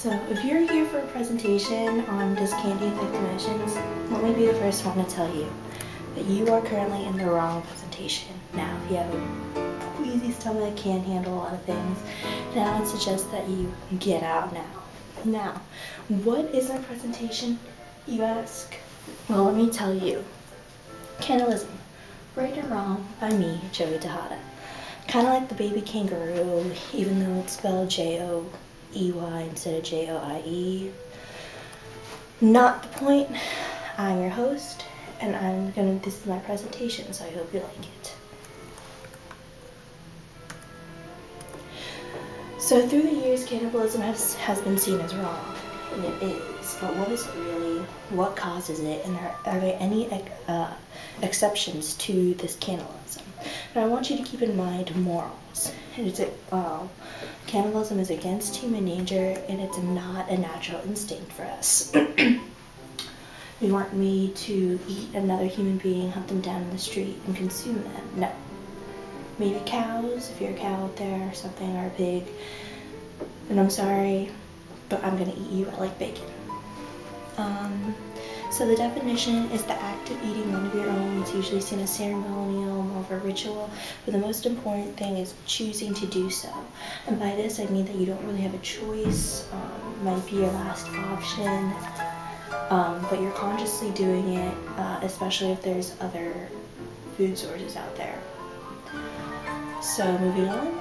So if you're here for a presentation on does candy affect emotions, let me be the first one to tell you that you are currently in the wrong presentation. Now, if you have a queasy stomach, can't handle a lot of things, then I would suggest that you get out now. Now, what is our presentation, you ask? Well, let me tell you. Cannibalism, right or wrong, by me, Joey Tejada. Kind of like the baby kangaroo, even though it's spelled Joey instead of Joie. Not the point. I'm your host, and this is my presentation, so I hope you like it. So through the years, cannibalism has been seen as wrong, and it is, but what is it really? What causes it? And are there any exceptions to this cannibalism? Now I want you to keep in mind morals. Cannibalism is against human nature, and it's not a natural instinct for us. We weren't made to eat another human being, hunt them down in the street, and consume them. No. Maybe cows, if you're a cow out there or something, or a pig. And I'm sorry, but I'm gonna eat you. I like bacon. So the definition is the act of eating one of your own. It's usually seen as ceremonial, more of a ritual, but the most important thing is choosing to do so. And by this I mean that you don't really have a choice, might be your last option, but you're consciously doing it, especially if there's other food sources out there. So moving on,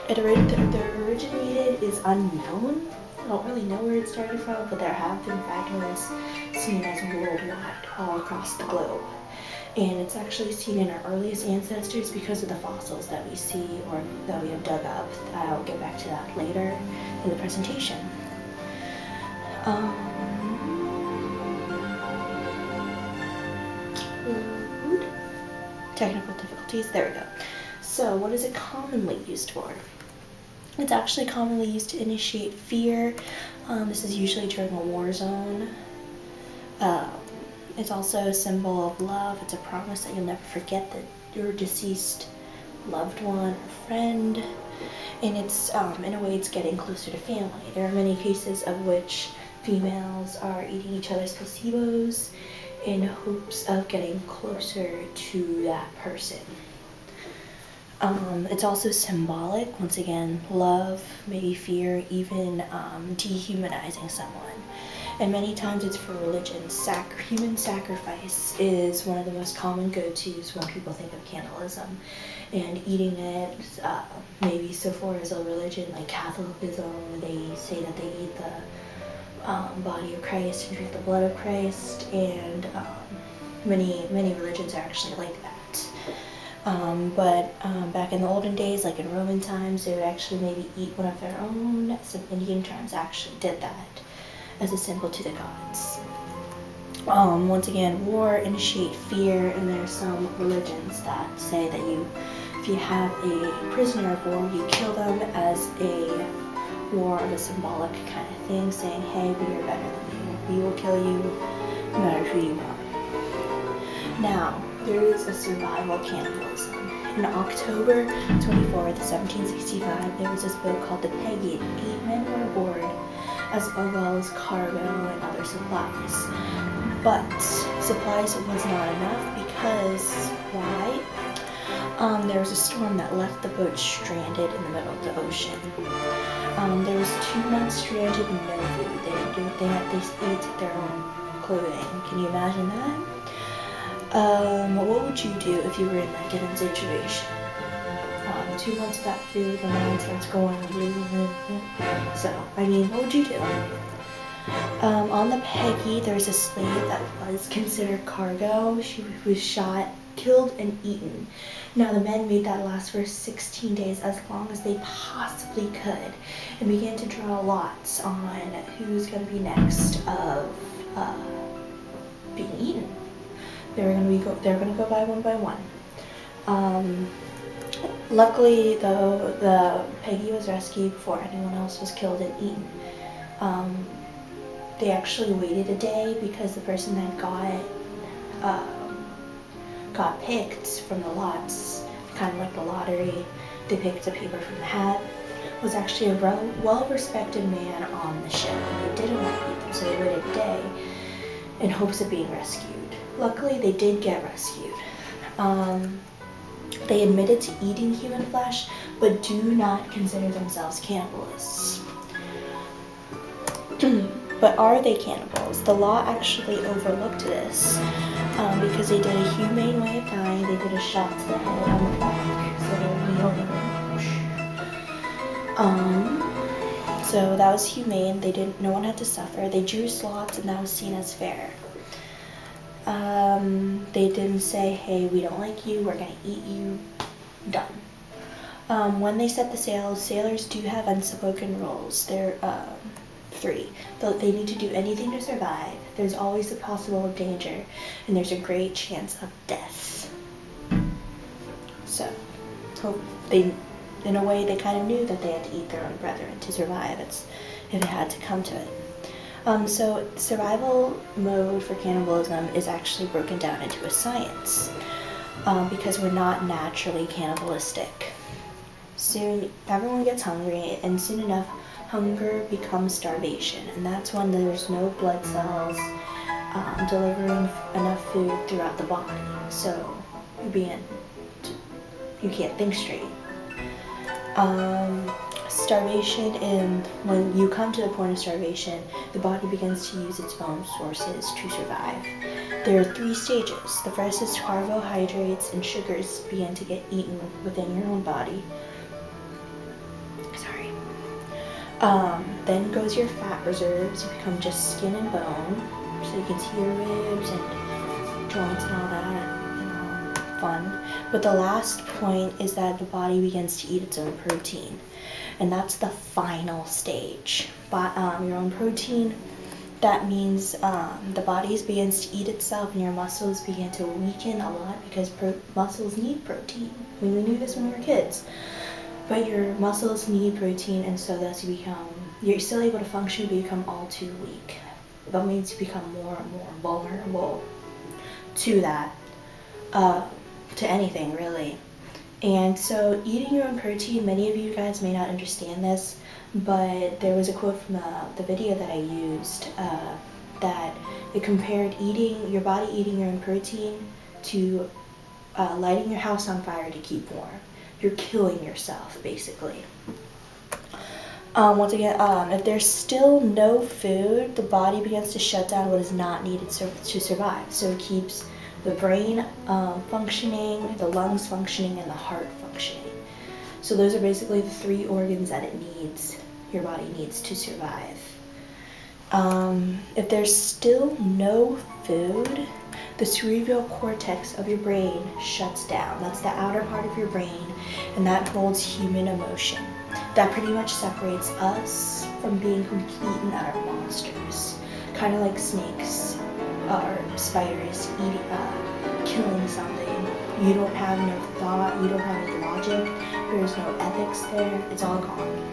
the originated is unknown. I don't really know where it started from, but there have been fragments seen as worldwide, all across the globe. And it's actually seen in our earliest ancestors because of the fossils that we see or that we have dug up. I'll get back to that later in the presentation. Technical difficulties, there we go. So what is it commonly used for? It's actually commonly used to initiate fear. This is usually during a war zone. It's also a symbol of love. It's a promise that you'll never forget that your deceased loved one or friend. And it's, in a way, it's getting closer to family. There are many cases of which females are eating each other's placebos in hopes of getting closer to that person. It's also symbolic, once again, love, maybe fear, even dehumanizing someone. And many times it's for religion. Human sacrifice is one of the most common go-tos when people think of cannibalism. And eating it, maybe so far as a religion like Catholicism, they say that they eat the body of Christ and drink the blood of Christ, and many religions are actually like that. But back in the olden days, like in Roman times, they would actually maybe eat one of their own. Some Indian tribes actually did that as a symbol to the gods. Once again, war initiate fear, and there are some religions that say that if you have a prisoner of war, you kill them as a war of a symbolic kind of thing, saying, hey, we are better than you. We will kill you no matter who you are. Now, there is a survival cannibalism. In October 24th, 1765, there was this boat called the Peggy. 8 men were aboard, as well as cargo and other supplies. But supplies was not enough because, why? There was a storm that left the boat stranded in the middle of the ocean. There was 2 months stranded and no food. They ate their own clothing. Can you imagine that? What would you do if you were in that given situation? 2 months without food, the mind starts going. So, what would you do? On the Peggy, there's a slave that was considered cargo. She was shot, killed, and eaten. Now, the men made that last for 16 days, as long as they possibly could, and began to draw lots on who's going to be next of being eaten. They're going to go by one. Luckily, though, the Peggy was rescued before anyone else was killed and eaten. They actually waited a day because the person that got picked from the lots, kind of like the lottery. They picked a paper from the hat. was actually a well-respected man on the ship, and they didn't want to eat them, so they waited a day in hopes of being rescued. Luckily, they did get rescued. They admitted to eating human flesh, but do not consider themselves cannibalists. But are they cannibals? The law actually overlooked this because they did a humane way of dying. They did a shot to the head on the back, so so that was humane. No one had to suffer. They drew lots, and that was seen as fair. They didn't say, hey, we don't like you, we're gonna eat you, done. When they set the sails, sailors do have unspoken rules. They're 3. They need to do anything to survive. There's always the possible of danger, and there's a great chance of death. So, in a way, they kind of knew that they had to eat their own brethren to survive. If it had to come to it. So survival mode for cannibalism is actually broken down into a science because we're not naturally cannibalistic. Soon everyone gets hungry, and soon enough hunger becomes starvation, and that's when there's no blood cells delivering enough food throughout the body. So you can't think straight. Starvation, and when you come to the point of starvation, the body begins to use its own sources to survive. There are 3 stages. The first is carbohydrates and sugars begin to get eaten within your own body. Sorry. Then goes your fat reserves. You become just skin and bone, so you can see your ribs and joints and all that. Fun. But the last point is that the body begins to eat its own protein. And that's the final stage. Your own protein, that means the body begins to eat itself, and your muscles begin to weaken a lot because muscles need protein. We knew this when we were kids. But your muscles need protein, and so thus you're still able to function, but you become all too weak. That means you become more and more vulnerable to that, to anything really. And so eating your own protein, many of you guys may not understand this, but there was a quote from the video that I used that it compared your body eating your own protein to lighting your house on fire to keep warm. You're killing yourself, basically. Once again, if there's still no food, the body begins to shut down what is not needed to survive. So it keeps the brain functioning, the lungs functioning, and the heart functioning. So those are basically the 3 organs that your body needs to survive. If there's still no food, the cerebral cortex of your brain shuts down. That's the outer part of your brain, and that holds human emotion. That pretty much separates us from being complete and utter monsters. Kind of like snakes or spiders killing something. You don't have no thought, you don't have any logic, there's no ethics there, it's all gone.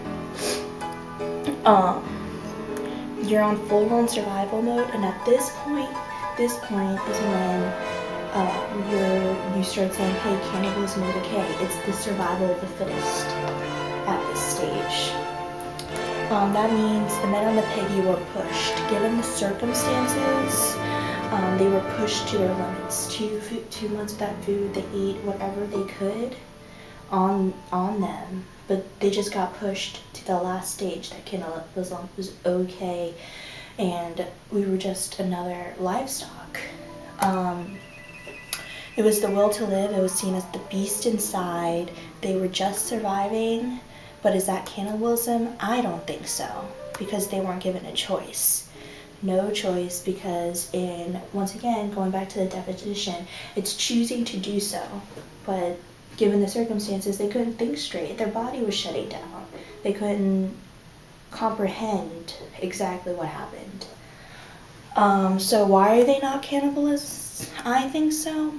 You're on full-blown survival mode, and at this point is when you start saying, hey, cannibalism is okay. It's the survival of the fittest at this stage. That means the men on the Peggy were pushed. Given the circumstances, they were pushed to their limits. 2 months without food, they ate whatever they could on them, but they just got pushed to the last stage that cannibalism was okay, and we were just another livestock. It was the will to live. It was seen as the beast inside. They were just surviving, but is that cannibalism? I don't think so, because they weren't given a choice. No choice, because once again, going back to the definition, it's choosing to do so, but given the circumstances, they couldn't think straight. Their body was shutting down. They couldn't comprehend exactly what happened. So why are they not cannibalists? I think so,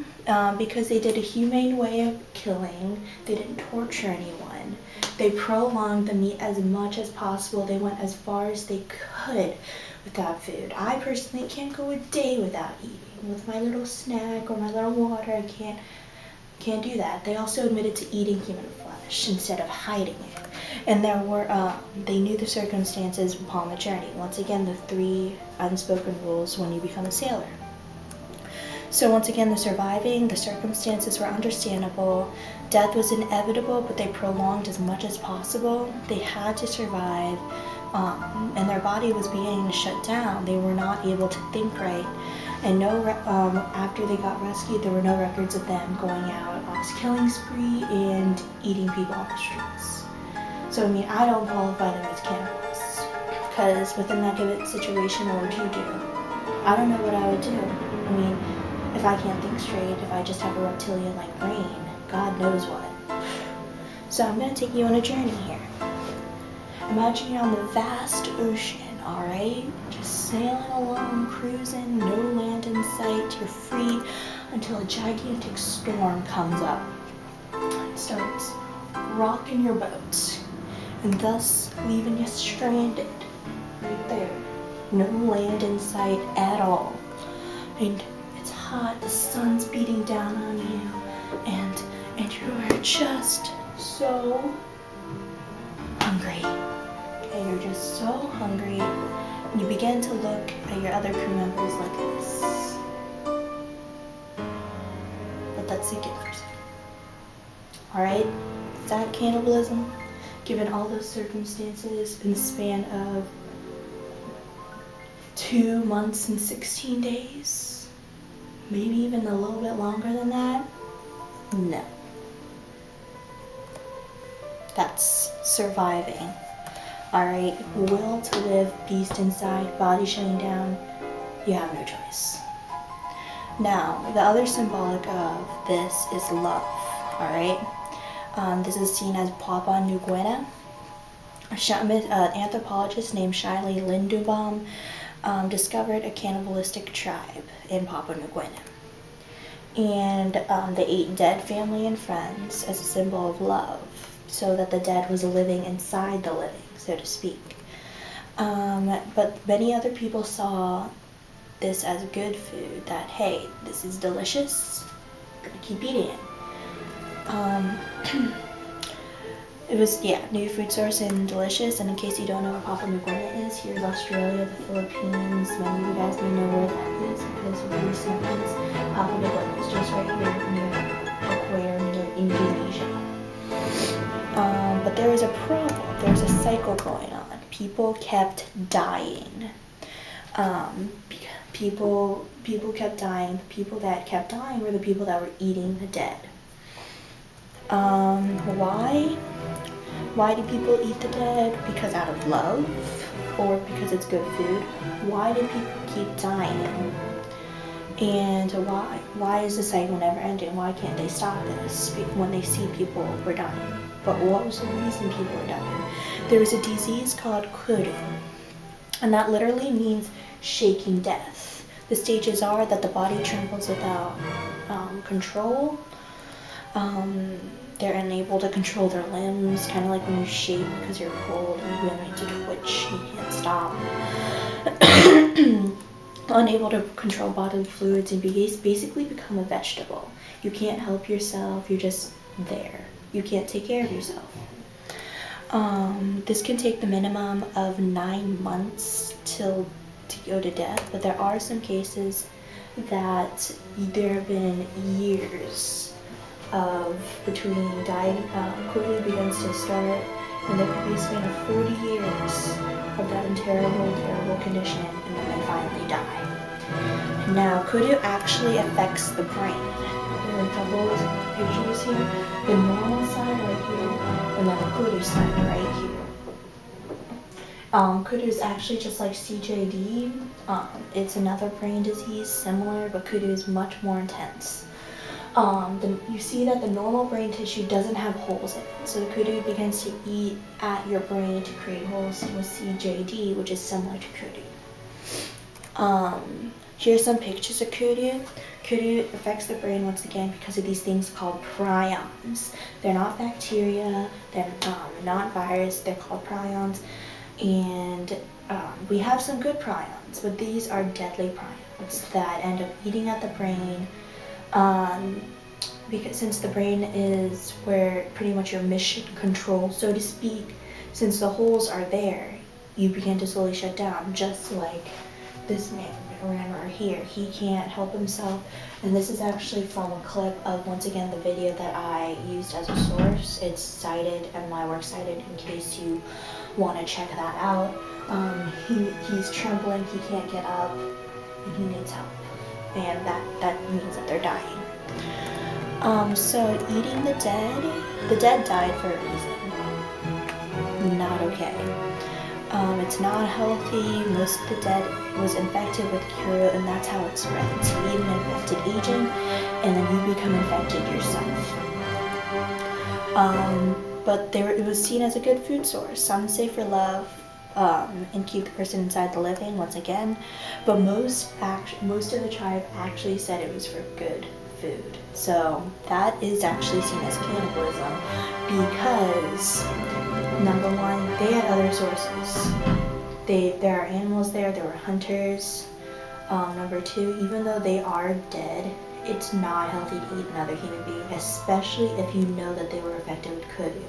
because they did a humane way of killing. They didn't torture anyone. They prolonged the meat as much as possible. They went as far as they could without food. I personally can't go a day without eating. With my little snack or my little water, I can't do that. They also admitted to eating human flesh instead of hiding it. And they knew the circumstances upon the journey. Once again, the 3 unspoken rules when you become a sailor. So once again, the surviving, the circumstances were understandable. Death was inevitable, but they prolonged as much as possible. They had to survive, and their body was beginning to shut down. They were not able to think right. And after they got rescued, there were no records of them going out on a killing spree and eating people on the streets. So, I mean, I don't qualify them as cannibals, because within that given situation, what would you do? I don't know what I would do. I mean, if I can't think straight, if I just have a reptilian-like brain, God knows what. So I'm going to take you on a journey here. Imagine you're on the vast ocean, alright? Just sailing along, cruising, no land in sight. You're free until a gigantic storm comes up. It starts rocking your boat, and thus leaving you stranded right there. No land in sight at all. And it's hot, the sun's beating down on you, and you are just so hungry. And you're just so hungry, and you begin to look at your other crew members like this. Let that sink in for a second. Alright? Is that cannibalism? Given all those circumstances in the span of 2 months and 16 days? Maybe even a little bit longer than that? No. That's surviving. Alright, will to live, beast inside, body shutting down, you have no choice. Now, the other symbolic of this is love, alright? This is seen as Papua New Guinea. An anthropologist named Shiley Lindenbaum discovered a cannibalistic tribe in Papua New Guinea. And they ate dead family and friends as a symbol of love, so that the dead was living inside the living, so to speak. But many other people saw this as good food, that, hey, this is delicious, I'm gonna keep eating it. It was, new food source and delicious. And in case you don't know where Papua New Guinea is, here's Australia, the Philippines. Many of you guys may know where that is because of the recent events. Papua New Guinea is just right here near Equator, near Indonesia. But there was a problem. There was a cycle going on. People kept dying. People kept dying. The people that kept dying were the people that were eating the dead. Why? Why do people eat the dead? Because out of love? Or because it's good food? Why do people keep dying? And why? Why is the cycle never ending? Why can't they stop this when they see people were dying? But what was the reason people were dying? There was a disease called Kuru, and that literally means shaking death. The stages are that the body trembles without control. They're unable to control their limbs, kind of like when you shake because you're cold and you begin to twitch and you can't stop. Unable to control bodily fluids and basically become a vegetable. You can't help yourself, you're just there. You can't take care of yourself. This can take the minimum of 9 months to go to death, but there are some cases that there have been years of between dying. Kuru begins to start, and there could be a span of 40 years of that terrible condition, and then they finally die. Now, Kuru actually affects the brain. There are a couple of pictures here. The normal side right here, and then the Kuru side right here. Kuru is actually just like CJD. It's another brain disease, similar, but Kuru is much more intense. You see that the normal brain tissue doesn't have holes in it, so the Kuru begins to eat at your brain to create holes with CJD, which is similar to Kuru. Here's some pictures of Kuru. Kuru affects the brain once again because of these things called prions. They're not bacteria, they're not virus, they're called prions. And we have some good prions, but these are deadly prions that end up eating at the brain. because since the brain is where pretty much your mission control, so to speak, since the holes are there, you begin to slowly shut down, just like this man right here. He can't help himself. And this is actually from a clip of, once again, the video that I used as a source. It's cited and my work cited in case you want to check that out. He's trembling, he can't get up, and he needs help. And that means that they're dying. So eating the dead died for a reason. Not okay. It's not healthy. Most of the dead was infected with Kuru, and that's how it spreads. You eat an infected agent, and then you become infected yourself. But it was seen as a good food source. Some say for love, and keep the person inside the living, once again. But most of the tribe actually said it was for good food. So that is actually seen as cannibalism because, number one, they had other sources. There are animals there were hunters. Number two, even though they are dead, it's not healthy to eat another human being, especially if you know that they were infected with kudu,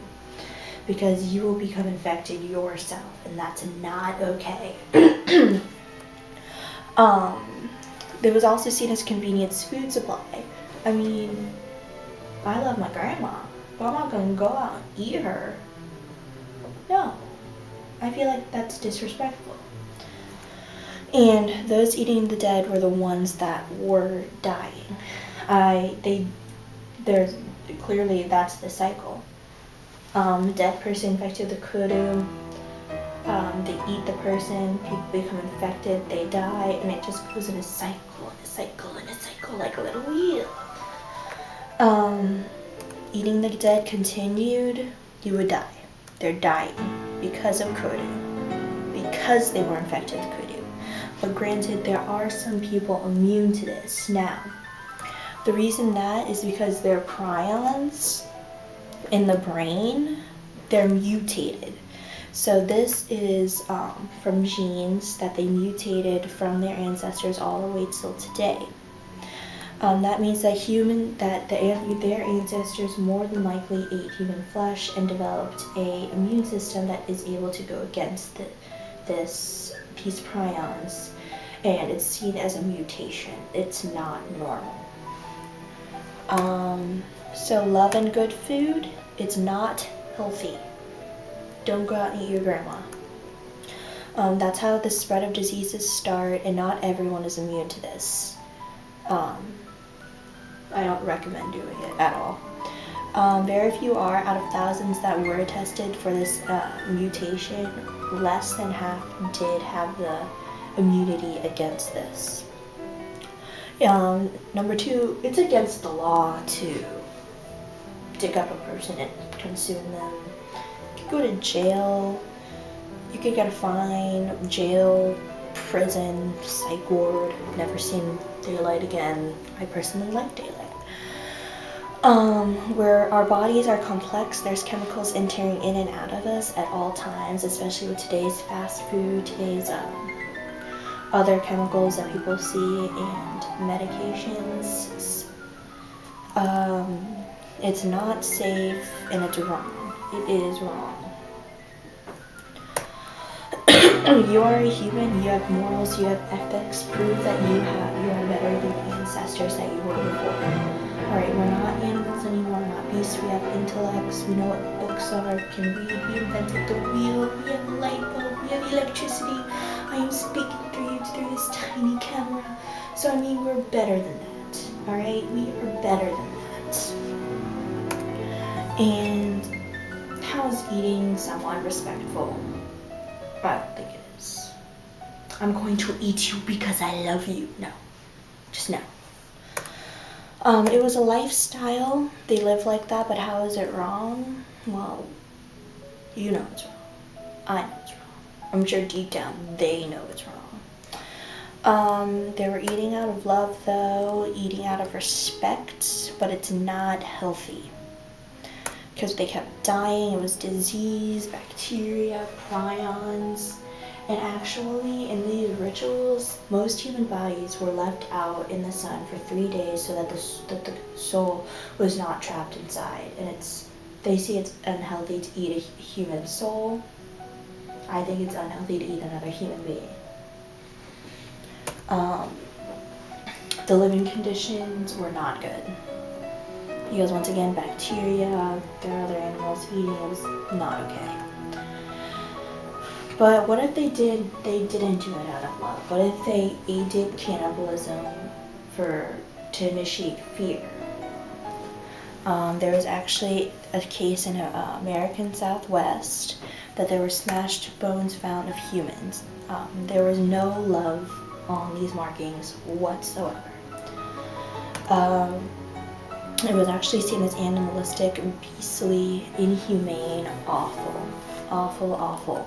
because you will become infected yourself, and that's not okay. It was also seen as convenience food supply. I mean, I love my grandma, but I'm not gonna go out and eat her. No, I feel like that's disrespectful. And those eating the dead were the ones that were dying. Clearly that's the cycle. Dead person infected with the kudu. They eat the person, people become infected, they die, and it just goes in a cycle, like a little wheel. Eating the dead continued, you would die. They're dying because of kudu, because they were infected with kudu. But granted, there are some people immune to this. Now, the reason that is because their prions in the brain, they're mutated. So this is from genes that they mutated from their ancestors all the way till today. That means that their ancestors more than likely ate human flesh and developed a immune system that is able to go against these prions, and it's seen as a mutation. It's not normal. So love and good food, it's not healthy. Don't go out and eat your grandma. That's how the spread of diseases start, and not everyone is immune to this. I don't recommend doing it at all. Very few are. Out of thousands that were tested for this mutation, less than half did have the immunity against this. Number two, it's against the law to dig up a person and consume them. You could go to jail, you could get a fine, jail, prison, psych ward, never seen daylight again. I personally like daylight. Where our bodies are complex, there's chemicals entering in and out of us at all times, especially with today's fast food, today's other chemicals that people see, and medications. It's not safe, and it's wrong. It is wrong. You are a human, you have morals, you have ethics. Prove that you are better than the ancestors that you were before. Alright, we're not animals anymore, we're not beasts, we have intellects, we know what books are, can read, we invented the wheel, we have a light bulb, we have electricity. I am speaking through you through this tiny camera. So I mean, we're better than that. Alright, we are better than that. And how is eating someone respectful? I don't think it is. I'm going to eat you because I love you. No. Just no. It was a lifestyle. They live like that, but how is it wrong? Well, you know it's wrong. I know it's wrong. I'm sure deep down they know it's wrong. They were eating out of love though, eating out of respect, but it's not healthy. Because they kept dying, it was disease, bacteria, prions, And actually, in these rituals, most human bodies were left out in the sun for 3 days so that the soul was not trapped inside. And they see it's unhealthy to eat a human soul. I think it's unhealthy to eat another human being. The living conditions were not good. Because once again, bacteria, there are other animals eating, it was not okay. But what if they didn't do it out of love? What if they aided cannibalism to initiate fear? There was actually a case in American Southwest that there were smashed bones found of humans. There was no love on these markings whatsoever. It was actually seen as animalistic, beastly, inhumane, awful, awful, awful.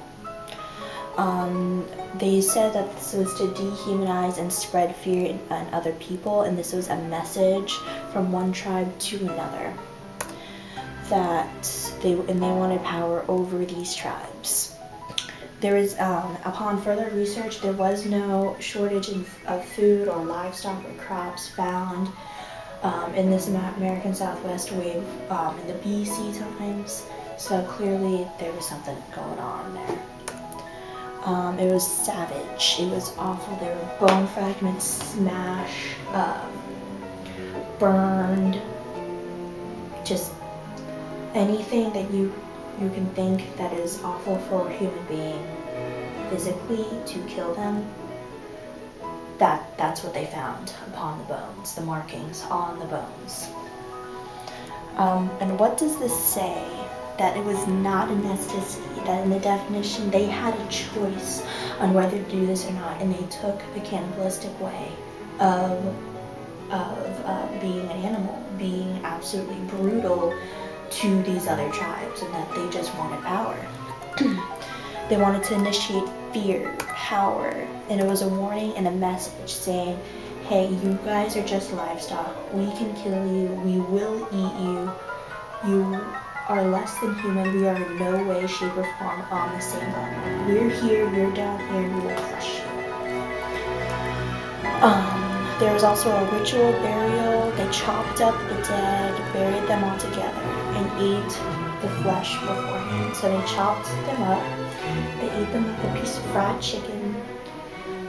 They said that this was to dehumanize and spread fear in other people, and this was a message from one tribe to another that they wanted power over these tribes. There is, upon further research, there was no shortage of food or livestock or crops found in this American Southwest wave in the BC times. So clearly there was something going on there. It was savage. It was awful. There were bone fragments smashed, burned, just anything that you can think that is awful for a human being physically to kill them. That's what they found upon the bones, the markings on the bones. And what does this say? That it was not a necessity, that in the definition they had a choice on whether to do this or not, and they took the cannibalistic way of being an animal, being absolutely brutal to these other tribes, and that they just wanted power. They wanted to initiate fear, power, and it was a warning and a message saying, hey, you guys are just livestock, we can kill you, we will eat you, you are less than human, we are in no way, shape, or form on the same level. We're here, you're down here, we will crush you. There was also a ritual burial. They chopped up the dead, buried them all together, and ate the flesh beforehand. So they chopped them up, they ate them with a piece of fried chicken,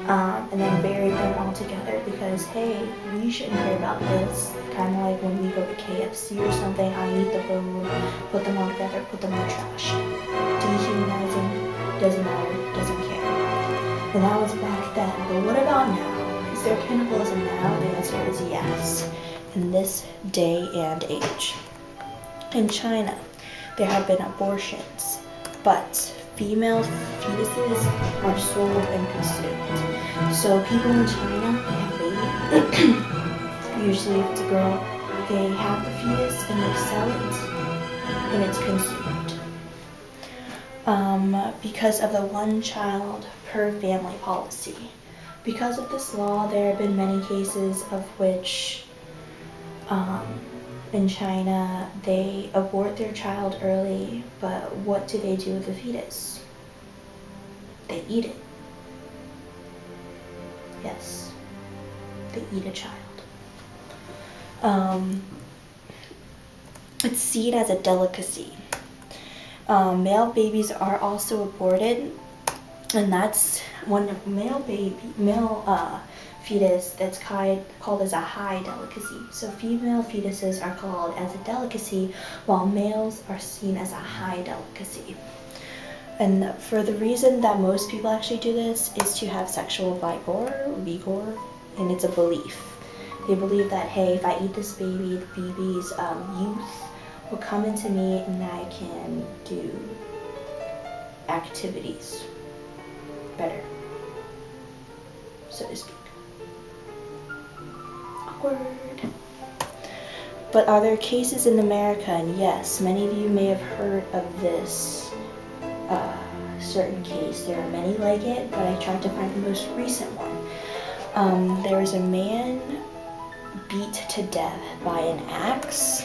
and then buried them all together because, hey, we shouldn't care about this. Kind of like when we go to KFC or something, I eat the bone, put them all together, put them in the trash. Dehumanizing, doesn't matter, doesn't care. And that was back then. But what about now? Is there cannibalism now? The answer is yes, in this day and age. In China, there have been abortions, but female fetuses are sold and consumed. So people in China, they have a baby. Usually if it's a girl, they have the fetus and they sell it, and it's consumed. Because of the one child per family policy. Because of this law, there have been many cases of which in China, they abort their child early, but what do they do with the fetus? They eat it. Yes, they eat a child. It's seen as a delicacy. Male babies are also aborted, and that's when a male fetus that's called as a high delicacy. So female fetuses are called as a delicacy, while males are seen as a high delicacy. And for the reason that most people actually do this is to have sexual vigor, and it's a belief. They believe that, hey, if I eat this baby, the baby's youth will come into me and I can do activities better, so to speak. Awkward. But are there cases in America? And yes, many of you may have heard of this certain case. There are many like it, but I tried to find the most recent one. There was a man beat to death by an axe,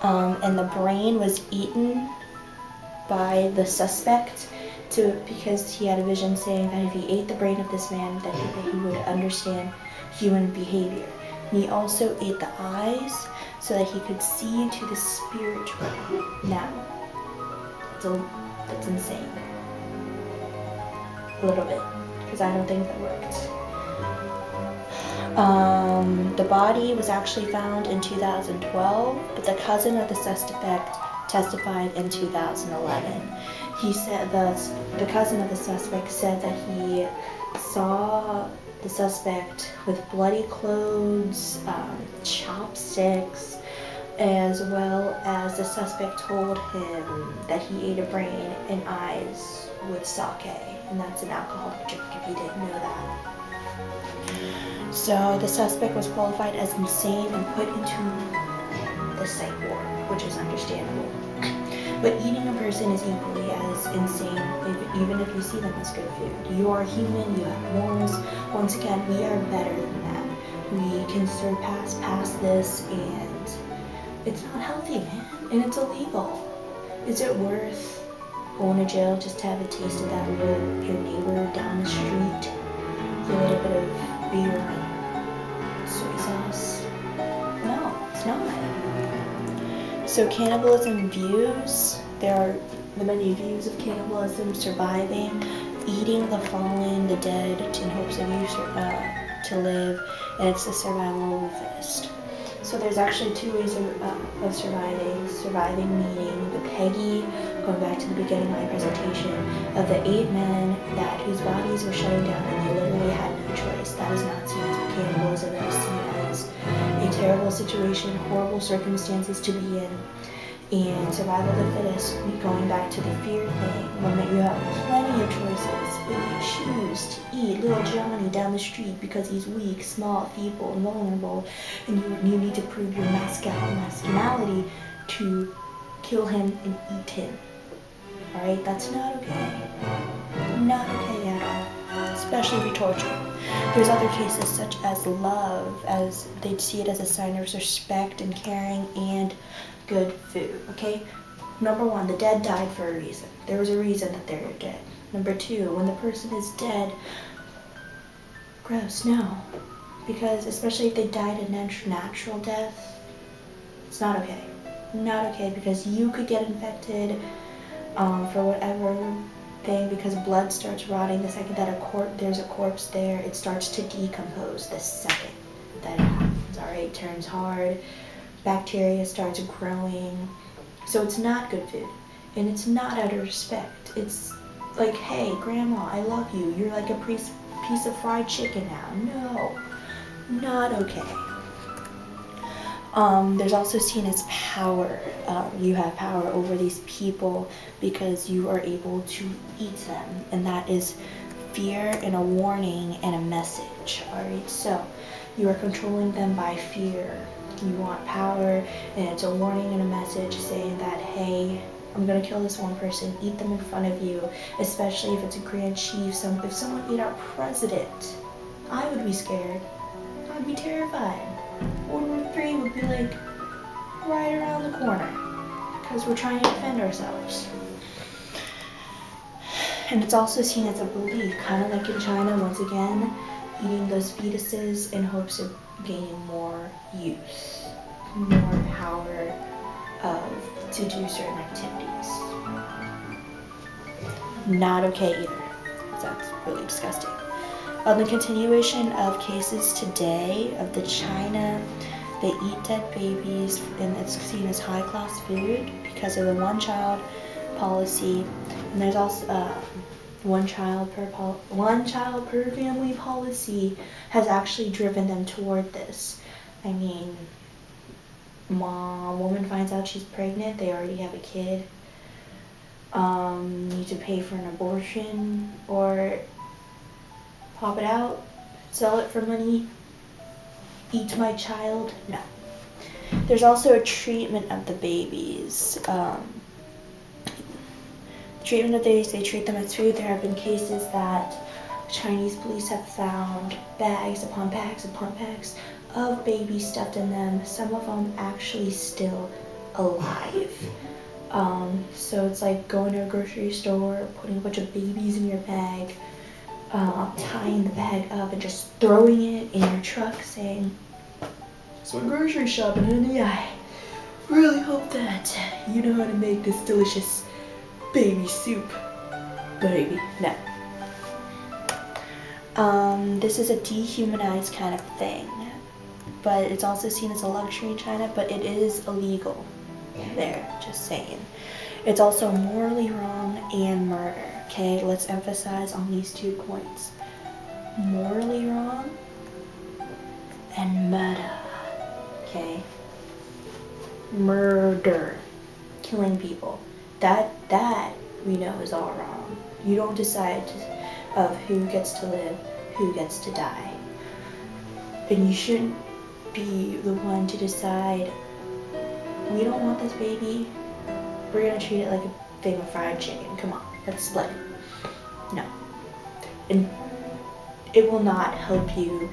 and the brain was eaten by the suspect, because he had a vision saying that if he ate the brain of this man, that he would understand human behavior. And he also ate the eyes so that he could see into the spirit realm. Now, that's insane. A little bit, because I don't think that worked. The body was actually found in 2012, but the cousin of the suspect testified in 2011. He said the cousin of the suspect said that he saw the suspect with bloody clothes, chopsticks, as well as the suspect told him that he ate a brain and eyes with sake, and that's an alcoholic drink if you didn't know that. So the suspect was qualified as insane and put into the psych ward, which is understandable. But eating a person is equally as insane, even if you see them as good food. You are human, you have morals. Once again, we are better than that. We can surpass past this, and it's not healthy, man, and it's illegal. Is it worth going to jail just to have a taste of that with your neighbor down the street? A little bit of beer and soy sauce? No, it's not. So cannibalism views, there are the many views of cannibalism: surviving, eating the fallen, the dead, in hopes of you to live, and it's the survival of the fittest. So there's actually two ways of surviving. Surviving meaning the Peggy, going back to the beginning of my presentation, of the 8 men whose bodies were shutting down and they literally had no choice. That is not seen as cannibalism. That is seen as a terrible situation, horrible circumstances to be in. And survival of the fittest, going back to the fear thing, when you have plenty of choices, but you choose to eat little Johnny down the street because he's weak, small, feeble, and vulnerable, and you need to prove your masculinity to kill him and eat him. Alright, that's not okay. Not okay at all. Especially if you torture. There's other cases such as love, as they'd see it as a sign of respect and caring and good food, okay? Number 1, the dead died for a reason. There was a reason that they were dead. Number 2, when the person is dead, gross, no. Because especially if they died a natural death, it's not okay. Not okay, because you could get infected for whatever thing, because blood starts rotting the second that there's a corpse there. It starts to decompose the second that it happens, alright? Turns hard. Bacteria starts growing. So it's not good food. And it's not out of respect. It's like, hey, grandma, I love you. You're like a piece of fried chicken now. No, not okay. There's also seen as power. You have power over these people because you are able to eat them. And that is fear and a warning and a message. Alright, so you are controlling them by fear. You want power, and it's a warning and a message saying that, hey, I'm gonna kill this one person, eat them in front of you, especially if it's a grand chief. If someone ate our president, I would be scared. I'd be terrified. World War III would be like right around the corner because we're trying to defend ourselves. And it's also seen as a belief, kind of like in China, once again, eating those fetuses in hopes of gaining more youth, more power to do certain activities. Not okay either. That's really disgusting. The continuation of cases today of the China, they eat dead babies, and it's seen as high-class food because of the one-child policy. And there's also one child per family policy has actually driven them toward this. I mean, woman finds out she's pregnant, they already have a kid, need to pay for an abortion or pop it out, sell it for money, eat my child. No. There's also a treatment of the babies. Treatment of babies, they treat them as food. There have been cases that Chinese police have found bags upon bags upon bags of babies stuffed in them, some of them actually still alive. So it's like going to a grocery store, putting a bunch of babies in your bag, tying the bag up and just throwing it in your truck saying, so I'm grocery shopping, honey. I really hope that you know how to make this delicious baby soup. Baby, no. This is a dehumanized kind of thing, but it's also seen as a luxury in China, but it is illegal there, just saying. It's also morally wrong and murder, okay? Let's emphasize on these 2 points. Morally wrong and murder, okay? Murder, killing people. That we know is all wrong. You don't decide of who gets to live, who gets to die. And you shouldn't be the one to decide, we don't want this baby, we're gonna treat it like a thing of fried chicken. Come on, let's split it. No. And it will not help you,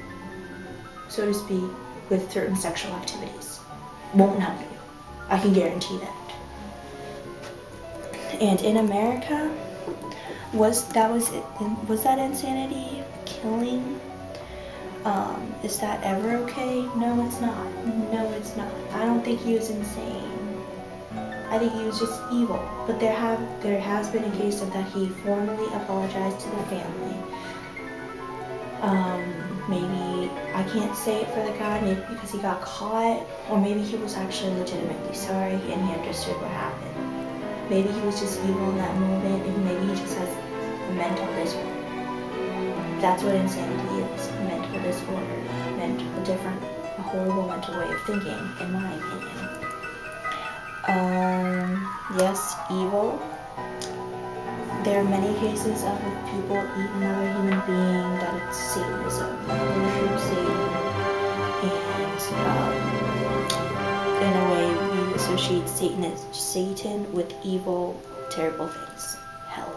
so to speak, with certain sexual activities. Won't help you. I can guarantee that. And in America, was that insanity? Killing? Is that ever okay? No, it's not. No, it's not. I don't think he was insane. I think he was just evil. But there has been a case of that he formally apologized to the family. Maybe, I can't say it for the guy, maybe because he got caught, or maybe he was actually legitimately sorry and he understood what happened. Maybe he was just evil in that moment, and maybe he just has a mental disorder. That's what insanity is, a mental disorder, a horrible mental way of thinking, in my opinion. Yes, evil. There are many cases of people eat another human being that it's Satanism, worship Satan, and in a way we associate Satan with evil, terrible things, hell.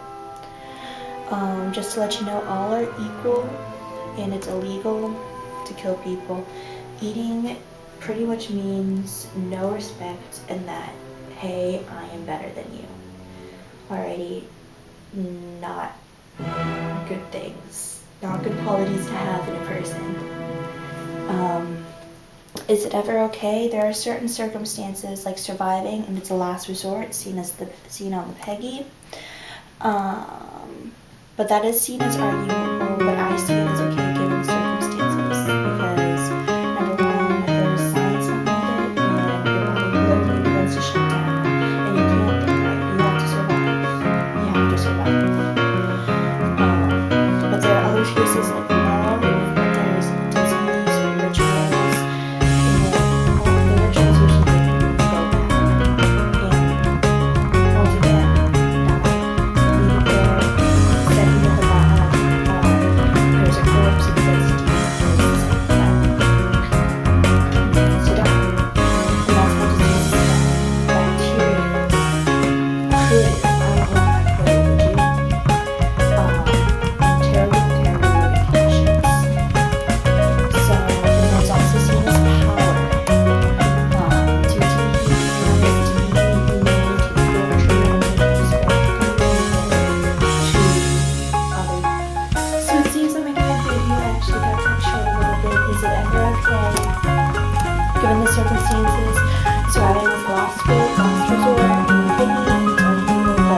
Just to let you know, all are equal, and it's illegal to kill people. Eating pretty much means no respect and that, hey, I am better than you. Alrighty, not good things, not good qualities to have in a person. Is it ever okay? There are certain circumstances like surviving, and it's a last resort, seen on the Peggy. But that is seen as arguable, but I see it as okay given the circumstances, because number one, there's science behind it, and your body literally begins to shut down, and you can't think right. You have to survive. You have to survive. But there are other cases like love, there's disease, rituals, and the rituals usually go bad. And once again, leave it there. Setting at the bottom, there's a corpse and there's a demon. So don't. And that's what disease is about. Bacteria could, I don't know if I could, would you? Terrible, terrible conditions. So, and there's also seen as power. To dehumanizing, to torture, and so it seems I'm making a video actually got cut short a little bit. Is it ever okay, given the circumstances, surviving with last resort, and it's arguable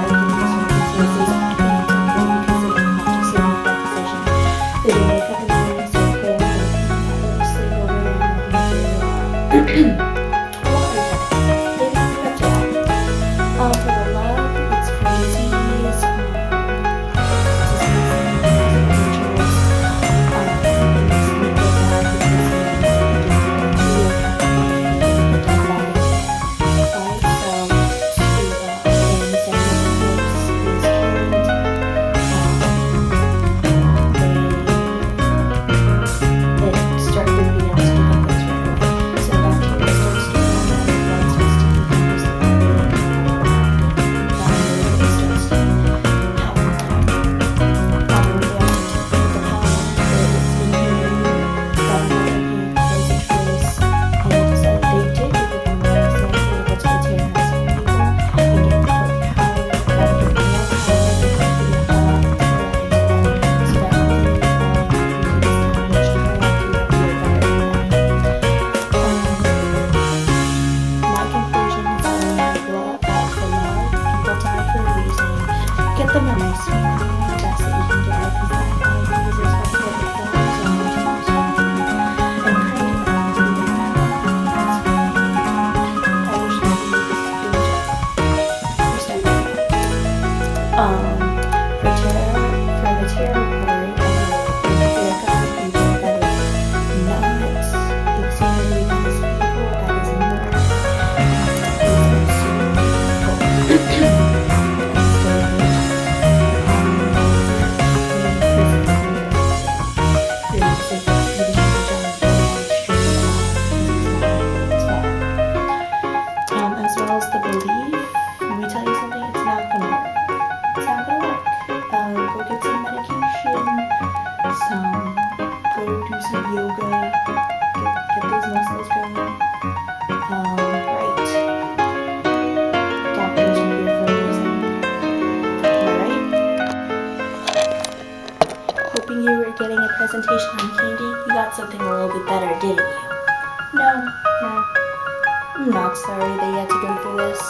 the most, the best that you can get, because that quality is respected at the forms and the teams. And kind of that's really I wish that we could do it. Respect that. For the tarot card, there are people that is not exceedingly nice people, that is not as well as the belief. Let me tell you something, it's not gonna work. It's not gonna work. Go get some medication, go do some yoga, get those muscles going. Right. Doctors are here for a reason. Alright? Hoping you were getting a presentation on candy. You got something a little bit better, didn't you? No. I'm not sorry that you had to go through this.